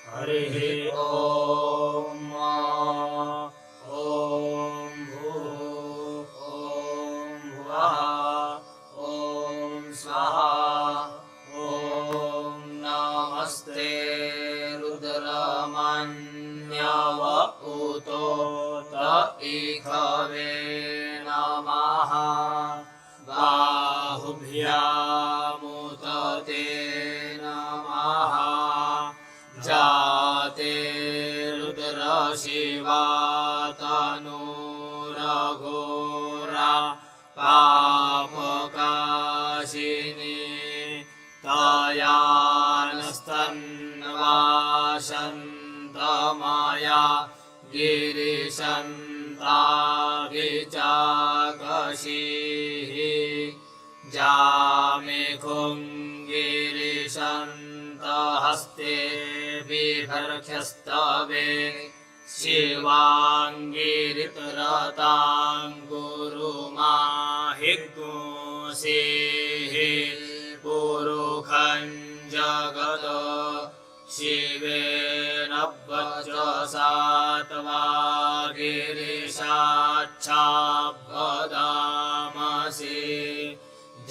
हरिः ॐ भूः ॐ भुवः ॐ स्वाहा ॐ नमस्ते रुद्रमन्यव ऊतो त इखवे नमः बाहुभ्यामुत ते नमः जाते रुद्रशिवा तनूरघोरा पापकाशिनी तयानस्तन्वाशन्तमया गिरिशन्ताभिचाकशीः जामेखुं गिरिशन्तहस्ते बिभर्ख्यस्तवे शिवाङ्गिरितरतां गुरुमाहिगुंसेः पुरुखं जगद शिवेन वचसा त्वा गिरिशाच्छाबदामसि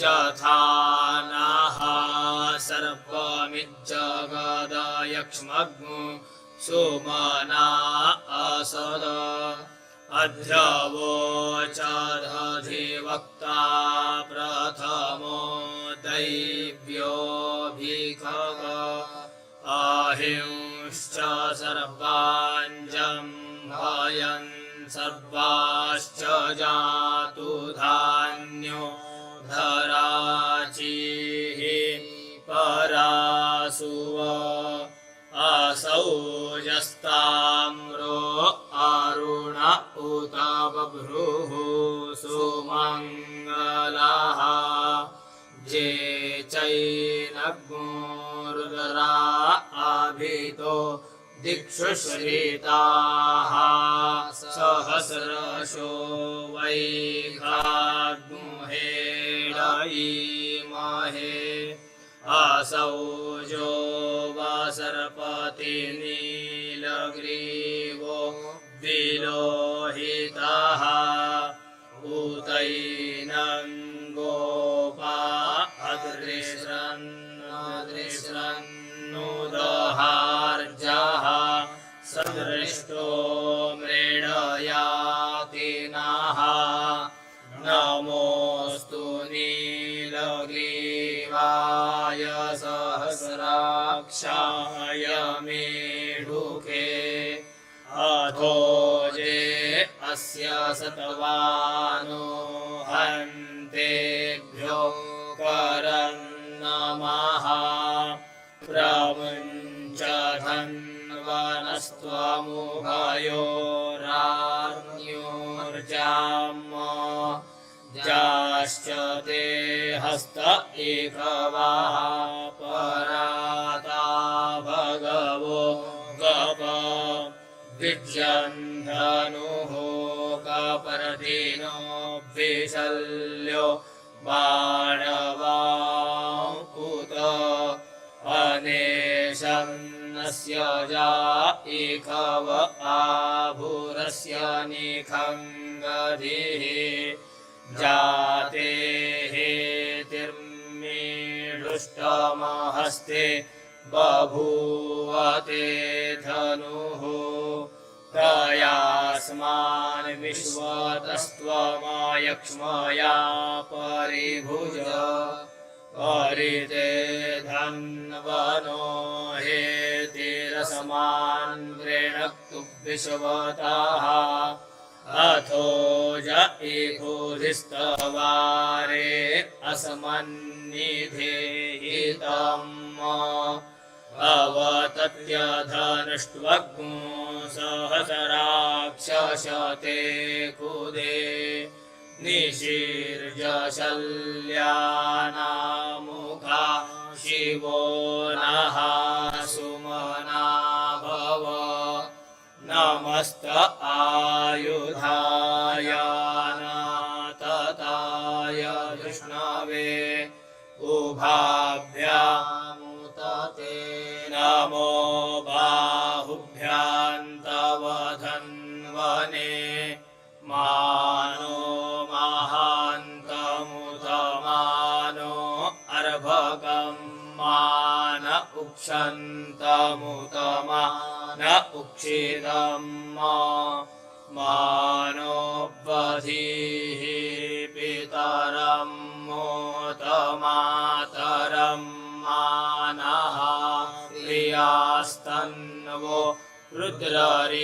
यथा नः सर्वमिज्जगदयक्ष्मग्नु सुमना असद अध्यवोचदधिवक्ता प्रथमो दैव्योऽभिखग अहिंश्च सर्वाञ्जं भयन् सर्वाश्च जातु धान्यो धराचिः परासुव असौजस्ताम्रो अरुण उत बभ्रुः सुमङ्गलः जे चैनग्मुरुदरा अभितो दिक्षु श्रिताः सहस्रशो वैखाग्मुहेडयीमहे असौजो वसर्पति नीलग्रीवो विलोहितः ऊतैनं गोपा अदृश्रन्नुदहार्जः सदृष्टो मृडयाति नः नमोऽस्तु नीलग्रीवाय सहस्राक्षाय मेढुके अथो जे अस्य सतवानो हन्तेभ्यो करन्नमः प्रमुञ्च धन्वनस्त्वमुभयोरार्ण्योर्जाम जाश्च ते हस्त एकवाः पराता भगवो गप विज्यन्धनुः कपर्दिनो विशल्यो बाणवाङ्कुत अनेशन्नस्य जा इखव आभुरस्य निखङ्गधिः जाते हेतिर्मीढुष्टमहस्ते बभूवते धनुः तयास्मान् विश्वतस्त्वमयक्ष्मया परिभुज परिते धन्वनो हेतिरसमान् वृणक्तु विश्वतः अथो ज इकुधिस्तवारे असमन्निधेहितम् अवतत्यधनुष्ट्वग्मो सहस्राक्षशते कुदे निशीर्जशल्यानामुखा शिवो नः सुमना भव नमस्त आयुधाय नातताय विष्णवे उभाभ्यामुत ते नमो भा उक्षन्तमुतमा न उक्षितं मानोऽवधीः पितरं मोतमातरं मानः प्रियास्तन्वो रुद्ररीरिखाः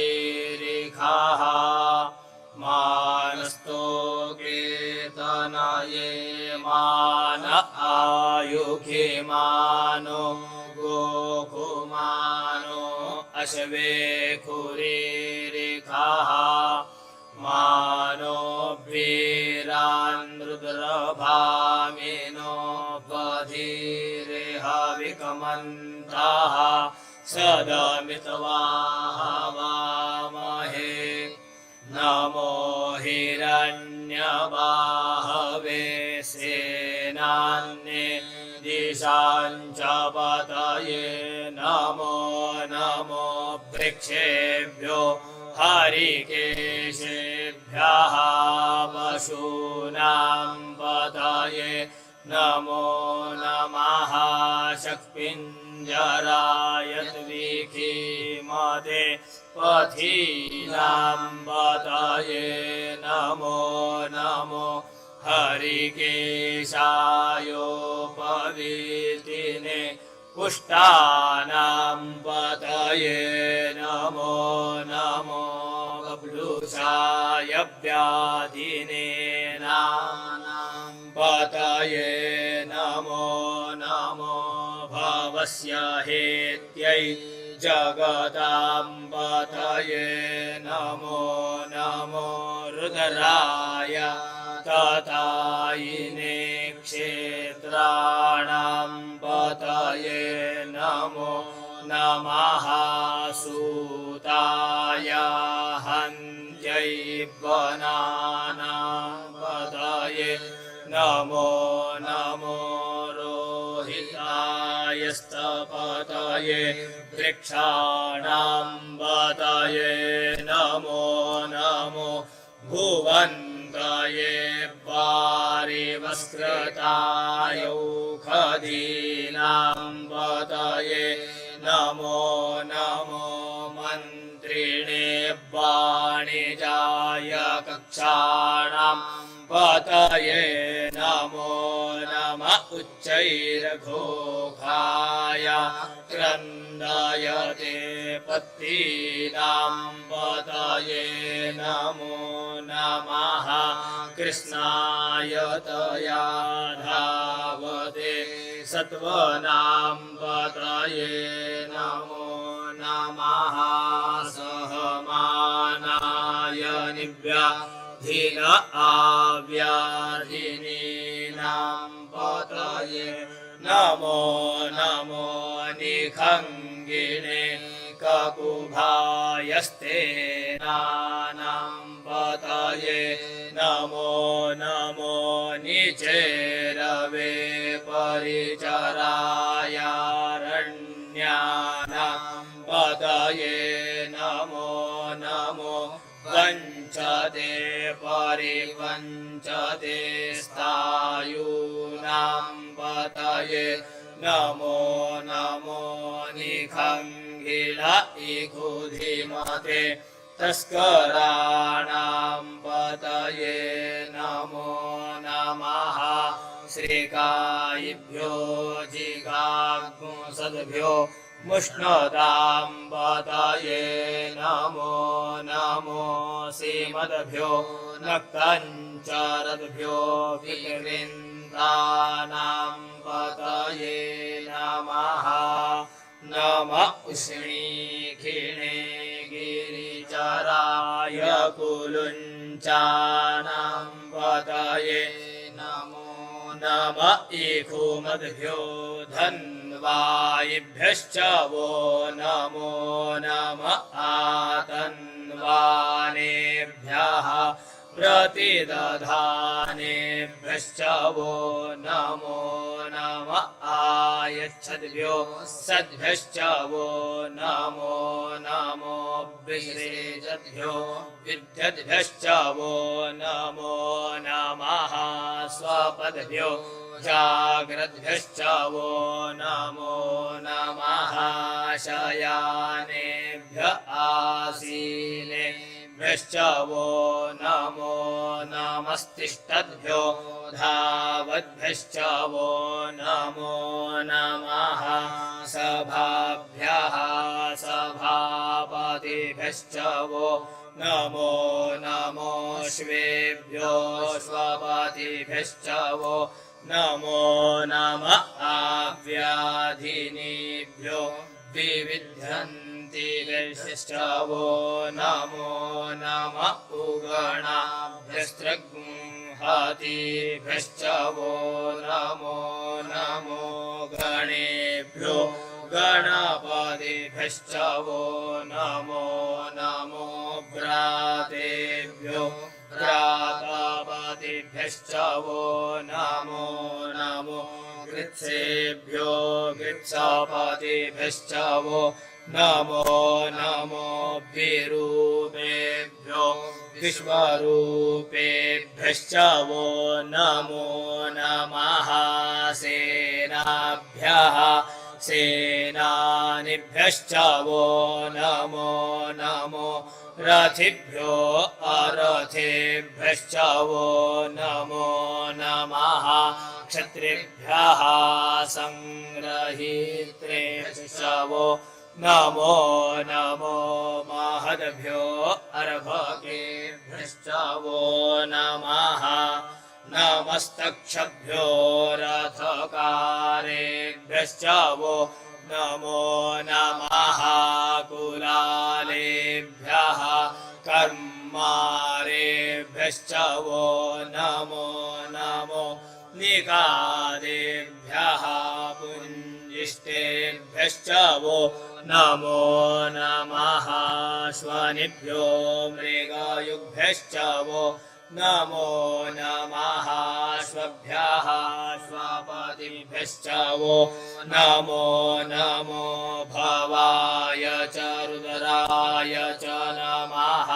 मानस्तोकेतनये मान आयुखे मानो गोकुमानो अश्वे खुरीरिखाः मानो वीरान् रुद्रभामिनो बधिरेह विकमन्ताः सदमित्वाहवामहे नमो हिरण्यबाहवे सेनान्ये दिशाञ्च पतये नमो नमो वृक्षेभ्यो हरिकेशेभ्यः पशूनां पतये नमो नमः शक्पिञ्जराय द्विखीमते पथीनां पतये नमो नमो हरिकेशायोपवीतिने पुष्टानां पतये नमो नमो बब्लुषाय व्याधिने नानां पतये नमो नमो भवस्य हेत्यै जगतां पतये नमो नमो रुद्राय ततायिने क्षेत्राणां पतये नमो नमः सूताय हन्त्यै वनानां पतये नमो नमो रोहिताय स्तपतये वृक्षाणां पतये नमो नमो भुवन्तये पारिवस्कृताय खदीनां पतये नमो नमो मन्त्रिणे वाणिजाय कक्षाणां पतये नमो नमः उच्चैर्घोषाय क्रन्दयते पत्नीनां पतये नमो नमः कृष्णाय तया धावते सत्त्वानां पतये नमो नमः सहमानाय निव्याधिन आव्याधिनीनां पतये नमो नमो निखङ्गिने ककुभायस्तेनानां पतये नमो नमो निचेरवे परिचरायारण्यानां पतये नमो नमो पञ्चते परिपञ्चते स्थायूनां पतये नमो नमो निखङ्गिल इकुधिमते तस्कराणां पतये नमो नमः श्रीकायिभ्यो जिगाग्मुसद्भ्यो मुष्णतां पतये नमो नमो सीमद्भ्यो नक्तञ्चरद्भ्यो विकृन्तानां पतये नमः नमः उष्णीखिणे गिरिचराय कुलुञ्चानां पतये नमो नमः इखुमद्भ्यो धन्वायिभ्यश्च वो नमो नमः आतन्वानेभ्यः प्रतिदधानेभ्यश्च वो नमो नम आयच्छद्भ्यो सद्भ्यश्च वो नमो नमो विसृजद्भ्यो विद्यद्भ्यश्च वो नमो नमः स्वपद्भ्यो जाग्रद्भ्यश्च वो नमो नमः शयानेभ्य आसीनेभ्यश्च वो नमो नमस्तिष्ठद्भ्यो धावद्भ्यश्च वो नमो नमः सभाभ्यः सभापतिभ्यश्च वो नमो नमोऽश्वेभ्यो स्वपतिभ्यश्च वो नमो नमः आव्याधिनीभ्यो विविध्यन्तिभ्यश्च वो नमो नमः उगणाभ्यस्त्रगृह्णातिभ्यश्च वो नमो नमो गणेभ्यो गणपतिभ्यश्च वो नमो नमो भ्रातेभ्यो भ्रातापतिभ्यश्च वो नमो नमो गृत्सेभ्यो गृत्सपतिभ्यश्च वो नमो नमो विरूपेभ्यो विश्वरूपेभ्यश्च वो नमो नमः सेनाभ्यः सेनानिभ्यश्च वो नमो नमो रथिभ्यो अरथेभ्यश्च वो नमो नमः क्षत्रिभ्यः संग्रहीत्रेभ्यश्च वो नमो नमो महद्भ्यो अर्भकेभ्यश्च वो नमः नमस्तक्षभ्यो रथकारेभ्यश्च वो नमो नमः कुलालेभ्यः कर्मारेभ्यश्च वो नमो नमो निकादेभ्यः पुञ्जिष्टेभ्यश्च वो नमो नमः स्वनिभ्यो मृगयुभ्यश्च वो नमो नमः स्वभ्यः स्वपतिभ्यश्च वो नमो नमो भवाय च रुद्राय च नमः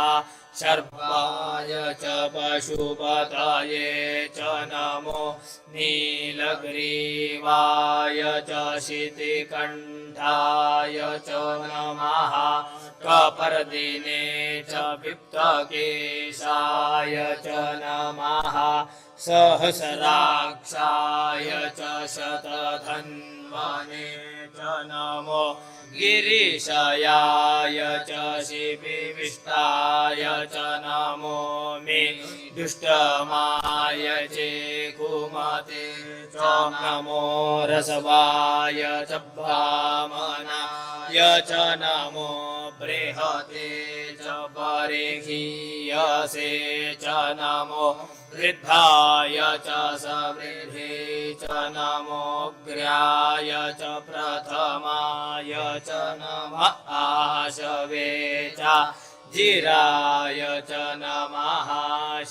सर्पाय च पशुपतये च नमो नीलग्रीवाय च शितिकण्ठाय च नमः कपर्दिने च विप्तकेशाय च नमः सहस्राक्षाय च शतधन्वने च नमो गिरिशयाय च शिपिविष्टाय च नमो मे दुष्टमाय चेकुमते च नमो रसवाय च वामनाय च नमो बृहते च परिहीयसे च नमो वृद्धाय च सवृद्धे च नमोऽग्र्याय च प्रथमाय च नमः आशवे च धीराय च नमः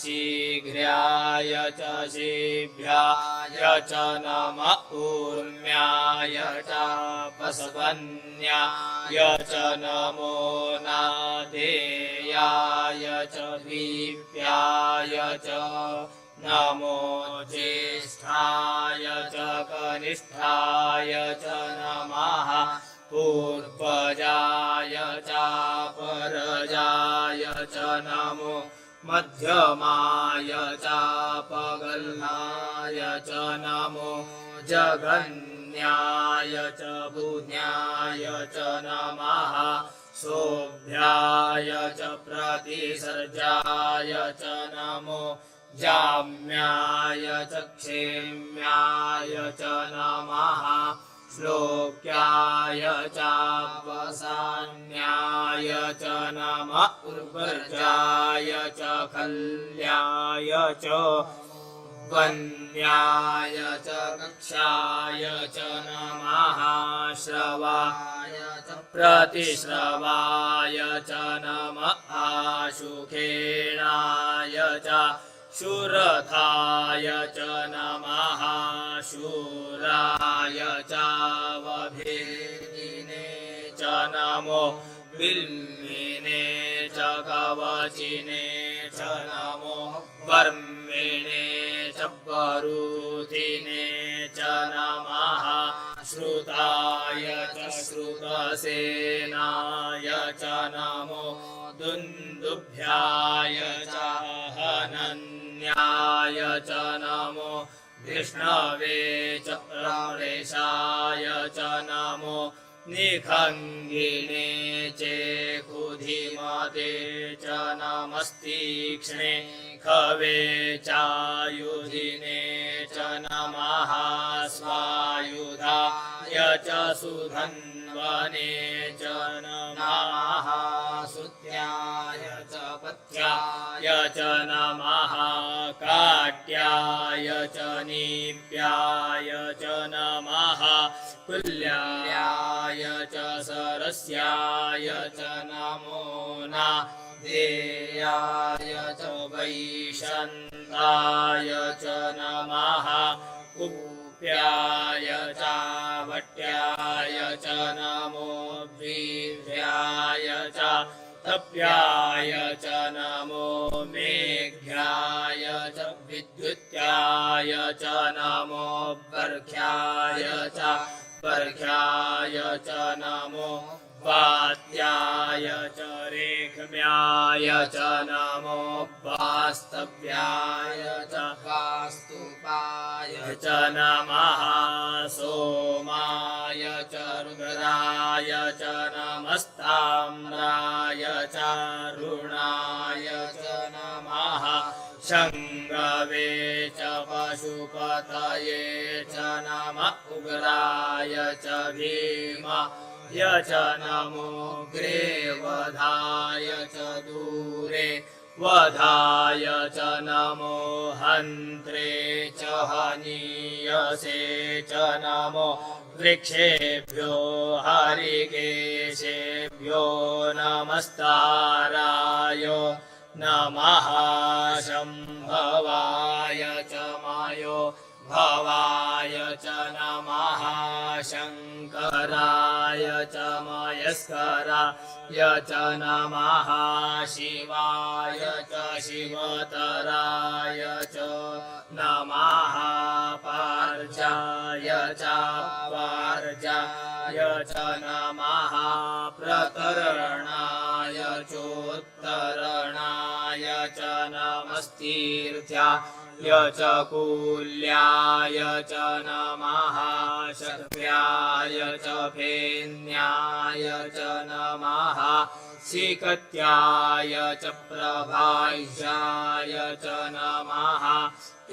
शीघ्राय च शीभ्याय च नमः ऊर्म्याय च पशवन्याय च नमो नादेयाय च दीप्याय च नमो ज्येष्ठाय च कनिष्ठाय च नमः पूर्वजाय च परजाय च नमो मध्यमाय च पगल्हाय च नमो जगन्याय च बुध्याय च नमः शोभ्याय च प्रतिसर्जाय च नमो जाम्याय च क्षेम्याय च नमः श्लोक्याय च वसान्याय च नमः उर्वर्जाय च खल्याय च वन्याय च कक्षाय च नमः श्रवाय च प्रतिश्रवाय च नमः सुखेनाय च शूरथाय च नमः शूराय च वभेदिने च नमो बिल्विने च कवचिने च नमो वर्मिणे च वरुधिने च नमः श्रुताय च श्रुतसेनाय च नमो दुन्दुभ्याय च हनन्याय च नमो विष्णवे च प्रमृषाय च नमो निखङ्गिने चेकुधिमते च नमस्तीक्ष्णे खवे चायुधिने च नमः स्वायुधाय च सुधन्वने च नमः सुत्याय च पथ्याय च नमः काट्याय च नीप्याय च नमः कुल्याय च सरस्याय च नमो नादेयाय च वैशन्ताय च नमः कुप्याय च वट्याय च नमो वीर्याय च तप्याय च नमो मेघ्याय च विद्युत्याय च नमो बर्ह्याय च बर्ह्याय च नमो वात्याय च रेखम्याय च नमो वास्तव्याय च वास्तुपाय च नमः सोमाय च रुद्राय च नमस्ताम्राय च रुणाय च नमः शङ्गवे च पशुपतये च नमः उग्राय च भीमाय च नमो ग्रेवधाय च दूरे वधाय च नमो हन्त्रे च हनीयसे च नमो वृक्षेभ्यो हरिकेशेभ्यो नमस्ताराय नमः शम्भवाय च मायो भवाय च नमः शङ्कराय च मयस्कराय च नमः शिवाय च शिवतराय च नमः पार्जाय च पार्जाय च नमः प्रतरणाय चोत्तरणाय च नमस्तीर्थ्याय च कूल्याय च नमः शक्त्याय च फेन्याय च नमः शिकत्याय च प्रभाष्याय च नमः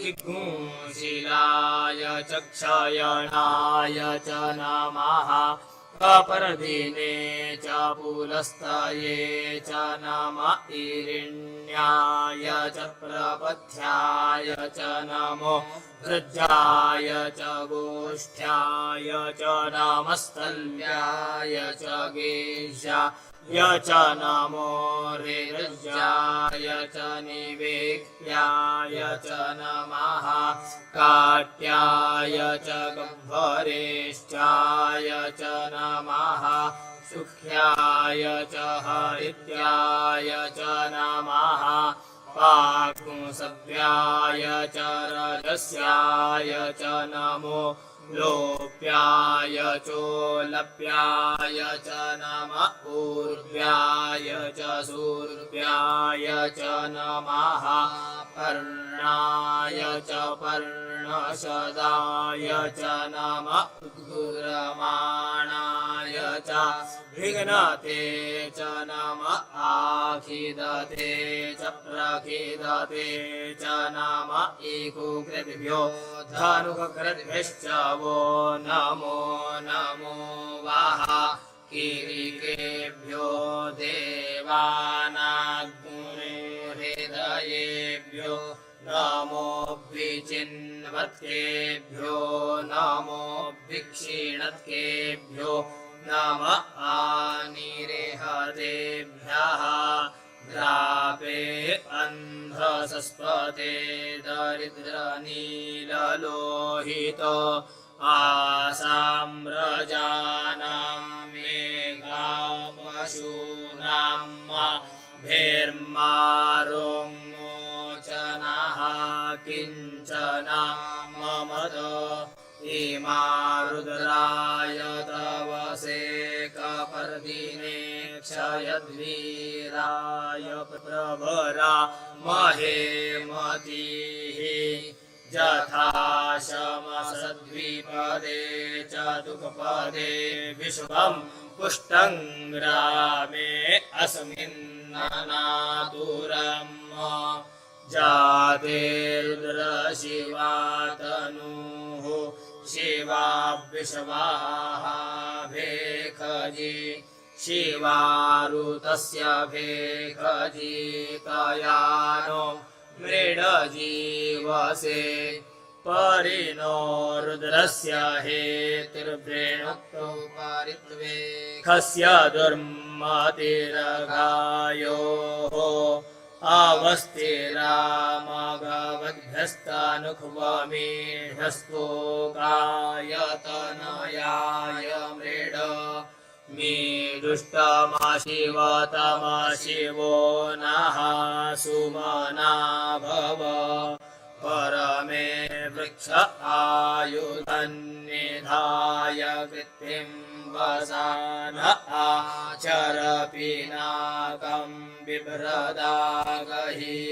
इग्गुंशिलाय च क्षयणाय च नमः अपरदिने च पुलस्तये च नमः ईरिण्याय च प्रपथ्याय च नमो वृज्याय च गोष्ठ्याय च नमस्तल्याय च गेशाय च नमो ऋजाय च निवेक्याय च नमः काट्याय च गह्वरेष्ठाय च नमः सुख्याय च हरित्याय च नमः पाकुंसव्याय च रजस्याय च नमो लोप्याय चोलप्याय च नमः पूर्व्याय च सूर्व्याय च नमः पर्णाय च पर्णशदाय च नमः उद्गुरमाणाय च विघ्नते च नमः आखिदते च प्रखिदते च नमः ईकुकृद्भ्यो धनुकृद्भ्यश्च वो नमो नमो वाह किरीकेभ्यो देवानाग्निहृदयेभ्यो नमो विचिन् क्षीणत्केभ्यो नमो विक्षीणत्केभ्यो नम आनिरेहतेभ्यः द्रापे अन्धसस्पते दरिद्रनीललोहित आसाम्रजानां मेघापशूनां भेर्मारोन्मोचनः किञ्चन ममद इमा रुद्राय तव सेकपर्दिने क्षयद्वीराय प्रभरा महेमतिः यथा शमसद्विपदे चतुष्पदे विश्वं पुष्टं ग्रामे अस्मिन्ननातुरम् जाते रुद्रशिवा तनुः शिवा विश्वाः भेखजी शिवारुतस्य भेखजी तयानो मृडजीवसे परिणो रुद्रस्य हेतिर्वृणक्तो पारित्वे खस्य दुर्मतिरगायोः अवस्थिरामगवद्भ्यस्तानुख्वमीढस्तो गायतनयाय मृड मी दुष्टमाशिवतमा शिवो नः सुमना भव परमे वृक्ष आयुधन्निधाय कृत्तिं वसान आचरपिनाकं बिभ्रदागहि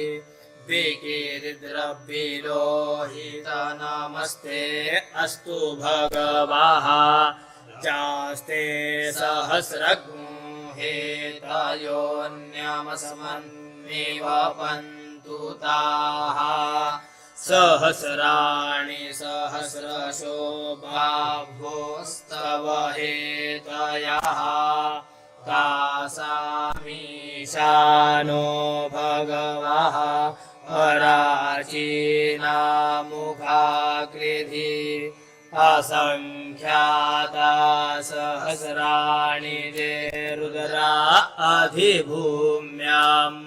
विकीर्द्रविलोहित नमस्ते अस्तु भगवः जास्ते सहस्रगुहेतयोन्यमस्मन्निवपन्तु ताः सहस्राणि सहस्रशो बाभोस्तव हेतयः तासामीशानो भगवः पराचीनामुखाकृधि असंख्याता सहस्राणि ते रुद्रा अधिभूम्याम्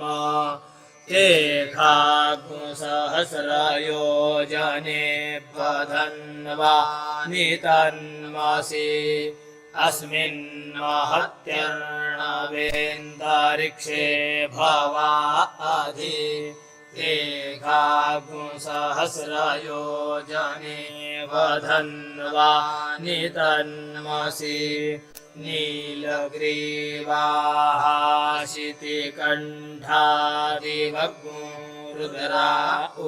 ते खाग्सहस्रयोजने बधन्वानि तन्मसि अस्मिन् महत्यर्णवेन्तरिक्षे भवा अधि ते खाग्सहस्रयोजने बधन्वानि तन्मसि नीलग्रीवाः शितिकण्ठादिवग्मो रुद्रा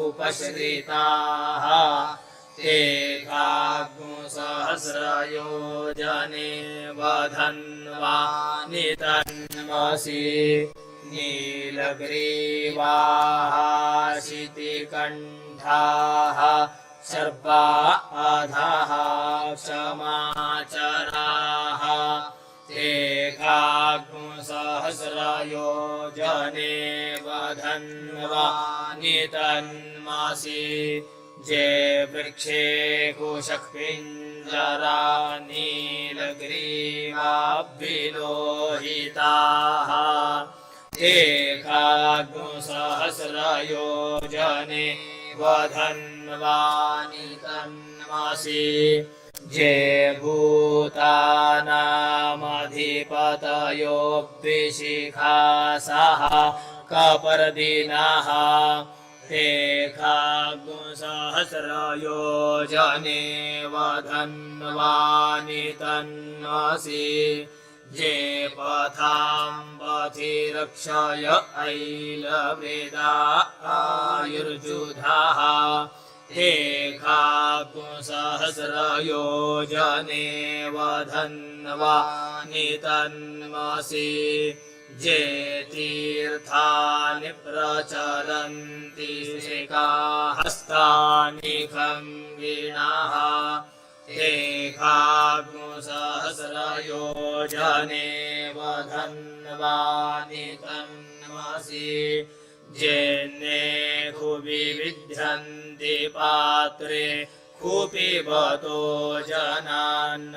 उपश्रिताः ते खाग्सहस्रयोजने बधन्वानि तन्मसि नीलग्रीवाः शितिकण्ठाः सर्पा अधः क्षमाचराः ते खाग्सहस्रयोजने बधन्वानि तन्मसि जे वृक्षे कुशक्पिञ्जरा नीलग्रीवाभिलोहिताः ते खाग्सहस्रयोजने बधन्वानि तन्मसि जे भूतानामधिपतयोऽभिशिखासः कपर्दिनः ते खाग्सहस्रयोजने बधन्वानि तन्मसि जे पथां पथि रक्षय ऐलवेदा आयुर्जुधाः ते खाग्सहस्रयोजने बधन्वानि तन्मसि जे तीर्थानि प्रचलन्ति शिखाहस्तानि खङ्गिणः ते खाग्सहस्रयोजने बधन्वानि तन्मसि जे नेखुविविध्यन्ति पात्रे कुपिबतो जनान्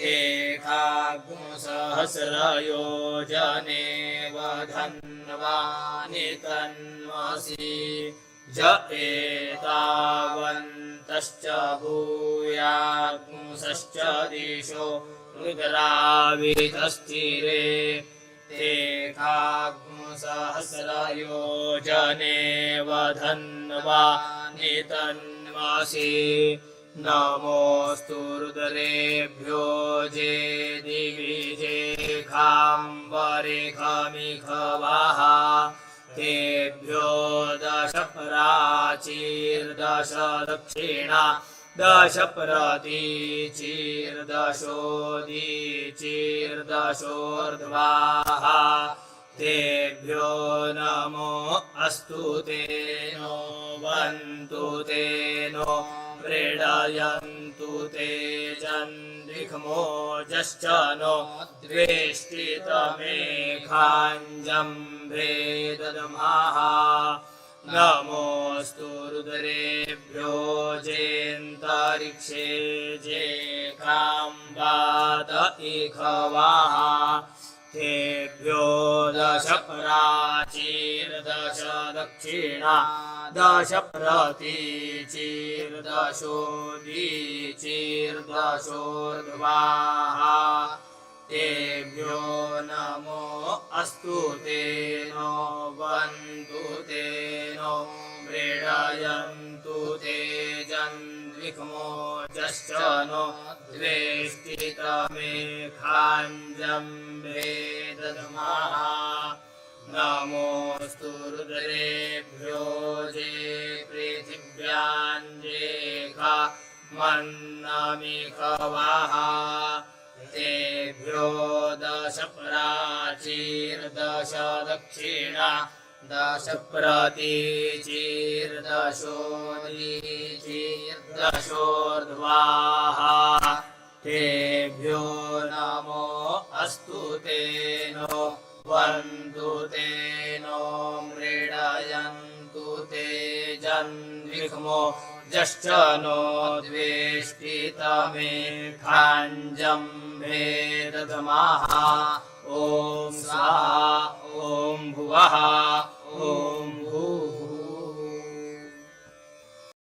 एकाग्मुसहस्रयोजनेव धन्वानि तन्मसि ज एतावन्तश्च भूयाग्मुसश्च दिशो रुद्रावितस्थिरे एकाग्मुसहस्रयोजनेव धन्वानि तन्मसि नमोऽस्तु रुद्रेभ्यो जे दिविजेखाम्बरेखमिखवाः तेभ्यो दश प्राचीर्दश दक्षिणा दश प्रतीचीर्दशोदीचीर्दशोर्ध्वाः तेभ्यो नमो अस्तु तेनो वन्तु तेनो व्रीडयन्तु ते जन्दिग्मोजश्च नो द्वेष्टितमेखाञ्जम्भे दद्मः नमोऽस्तु रुद्रेभ्यो जेऽन्तरिक्षे जेखाम्बात इखवाः तेभ्यो दश प्राचीर्दश दक्षिणा दश प्रतीचीर्दशोदीचीर्दशोर्ध्वाः तेभ्यो नमो अस्तु तेनो वन्तु तेनो व्रीडयन्तु ते जन्विक्मोजश्च नो द्वेष्टितमेखाञ्जम्भे दद्मः नमोऽस्तु रुद्रेभ्यो जे पृथिव्याञ्जेखा मन्नमिखवाः तेभ्यो दश प्राचीर्दश दक्षिणा दश प्रतीचीर्दशोदीचीर्दशोर्ध्वाः तेभ्यो नमो अस्तु तेनो वन्तु तेनो मृडयन्तु ते जन्विक्मोजश्च नो द्वेष्टितमेखाञ्जम्भे दद्मः ॐ स्वाहा ॐ भुवः